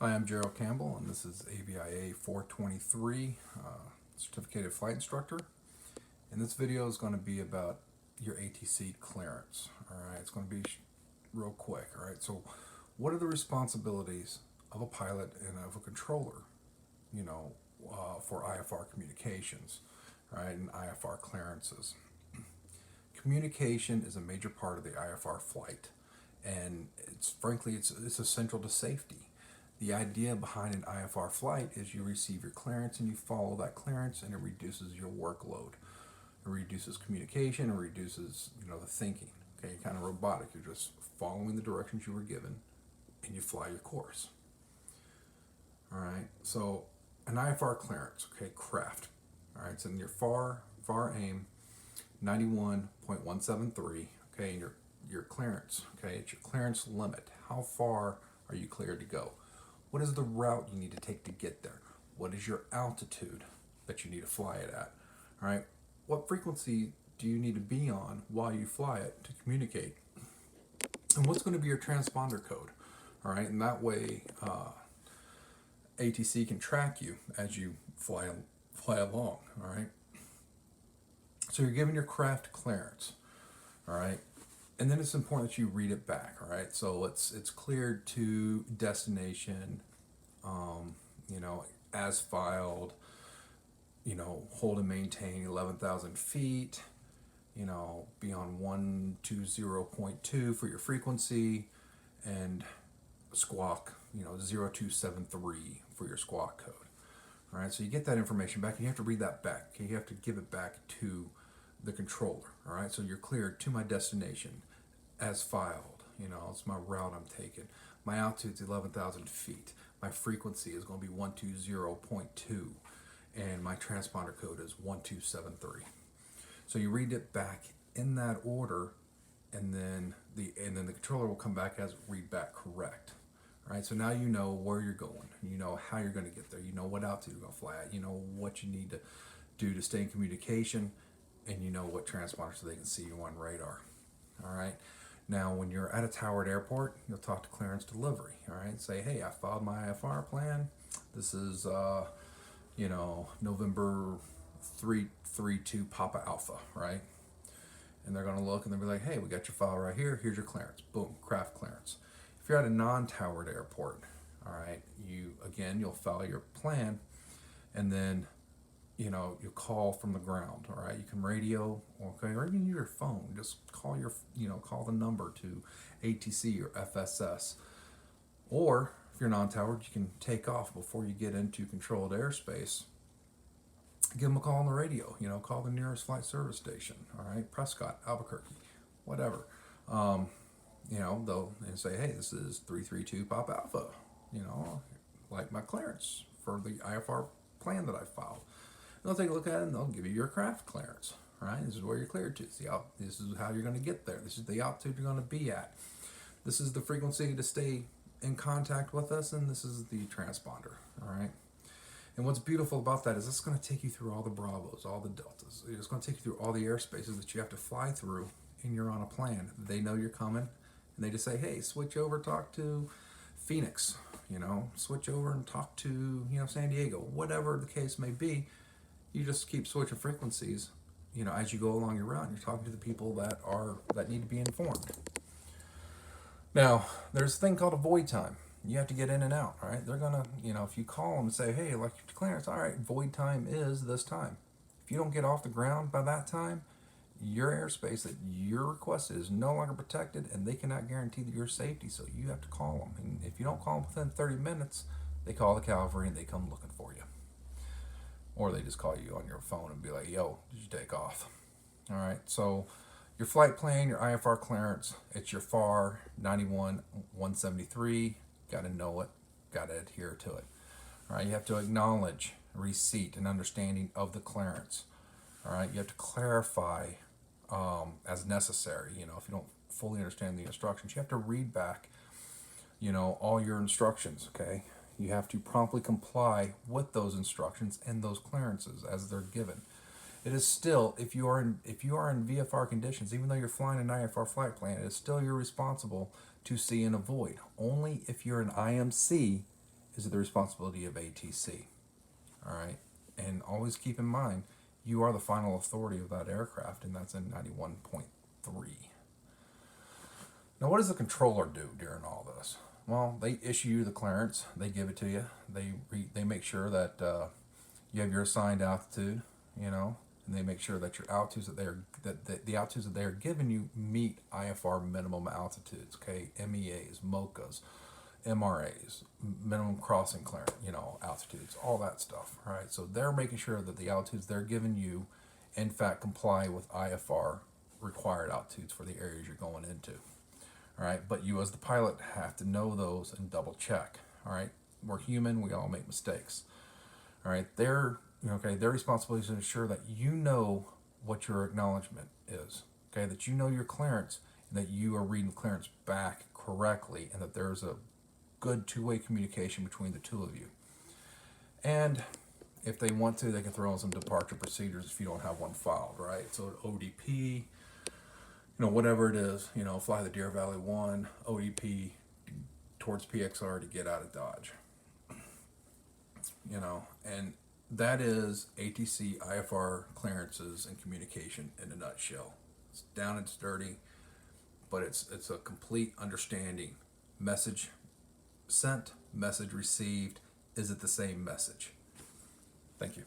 Hi, I'm Gerald Campbell, and this is AVIA 423, Certificated Flight Instructor. And this video is going to be about your ATC clearance. All right, it's going to be real quick. All right, so what are the responsibilities of a pilot and of a controller, you know, for IFR communications, right, and IFR clearances? Communication is a major part of the IFR flight, and it's essential to safety. The idea behind an IFR flight is you receive your clearance and you follow that clearance, and it reduces your workload. It reduces communication. It reduces the thinking. Okay, you're kind of robotic. You're just following the directions you were given, and you fly your course. All right. So an IFR clearance, okay, craft. All right. It's in your FAR aim 91.173. Okay, and your clearance. Okay, it's your clearance limit. How far are you cleared to go? What is the route you need to take to get there? What is your altitude that you need to fly it at? All right. What frequency do you need to be on while you fly it to communicate? And what's going to be your transponder code? All right. And that way, ATC can track you as you fly along. All right. So you're given your craft clearance. All right. And then it's important that you read it back. All right. So it's cleared to destination, as filed, hold and maintain 11,000 feet, be on 120.2 for your frequency, and squawk, 0273 for your squawk code. All right, so you get that information back, and you have to read that back. Okay? You have to give it back to the controller. All right, so you're cleared to my destination as filed. It's my route I'm taking. My altitude's 11,000 feet. My frequency is going to be 120.2, and my transponder code is 1273. So you read it back in that order, and then the controller will come back as read back correct. All right, so now you know where you're going. You know how you're going to get there. You know what altitude you're going to fly at. You know what you need to do to stay in communication, and you know what transponder so they can see you on radar. All right. Now, when you're at a towered airport, you'll talk to clearance delivery. All right. Say, hey, I filed my IFR plan. This is, November 332 Papa Alpha, right? And they're going to look and they'll be like, hey, we got your file right here. Here's your clearance. Boom, craft clearance. If you're at a non-towered airport, all right, you'll file your plan, and then you call from the ground. All right, you can radio, okay, or even your phone. Just call call the number to ATC or FSS. Or if you're non-towered, you can take off before you get into controlled airspace. Give them a call on the radio. Call the nearest flight service station. All right, Prescott, Albuquerque, whatever. They'll say, hey, this is 332 Pop Alpha. Like my clearance for the IFR plan that I filed. They'll take a look at it and they'll give you your craft clearance. Right? This is where you're cleared to. This is how you're going to get there. This is the altitude you're going to be at. This is the frequency to stay in contact with us, and this is the transponder. All right. And what's beautiful about that is it's going to take you through all the Bravos, all the Deltas. It's going to take you through all the airspaces that you have to fly through, and you're on a plan. They know you're coming, and they just say, hey, switch over, talk to Phoenix. Switch over and talk to San Diego. Whatever the case may be, you just keep switching frequencies. As you go along your route, you're talking to the people that need to be informed. Now, there's a thing called a void time. You have to get in and out, all right? They're gonna, if you call them and say, hey, like your clearance, all right, void time is this time. If you don't get off the ground by that time, your airspace that you're requested is no longer protected, and they cannot guarantee your safety, so you have to call them. And if you don't call them within 30 minutes, they call the cavalry and they come looking for you. Or they just call you on your phone and be like, yo, did you take off? All right, so your flight plan, your IFR clearance, it's your FAR 91.173. Got to know it, got to adhere to it. All right, you have to acknowledge receipt and understanding of the clearance. All right, you have to clarify as necessary. If you don't fully understand the instructions, you have to read back, all your instructions. Okay, you have to promptly comply with those instructions and those clearances as they're given. It is still, if you are in VFR conditions, even though you're flying an IFR flight plan, it is still you're responsible to see and avoid. Only if you're an IMC is it the responsibility of ATC? All right. And always keep in mind, you are the final authority of that aircraft, and that's in 91.3. Now, what does the controller do during all this? Well, they issue you the clearance. They give it to you. They make sure that you have your assigned altitude, you know, and they make sure that your altitudes that the altitudes that they are giving you meet IFR minimum altitudes. Okay, MEAs, MOCAs, MRAs, minimum crossing clearance, you know, altitudes, all that stuff. Right. So they're making sure that the altitudes they're giving you, in fact, comply with IFR required altitudes for the areas you're going into. All right, but you as the pilot have to know those and double check. All right, we're human, we all make mistakes. All right, their responsibility is to ensure that you know what your acknowledgement is. Okay, that you know your clearance and that you are reading the clearance back correctly, and that there's a good two-way communication between the two of you. And if they want to, they can throw in some departure procedures if you don't have one filed. Right, so ODP. Whatever it is, fly the Deer Valley 1, ODP towards PXR to get out of Dodge. And that is ATC IFR clearances and communication in a nutshell. It's down and dirty, but it's a complete understanding. Message sent, message received. Is it the same message? Thank you.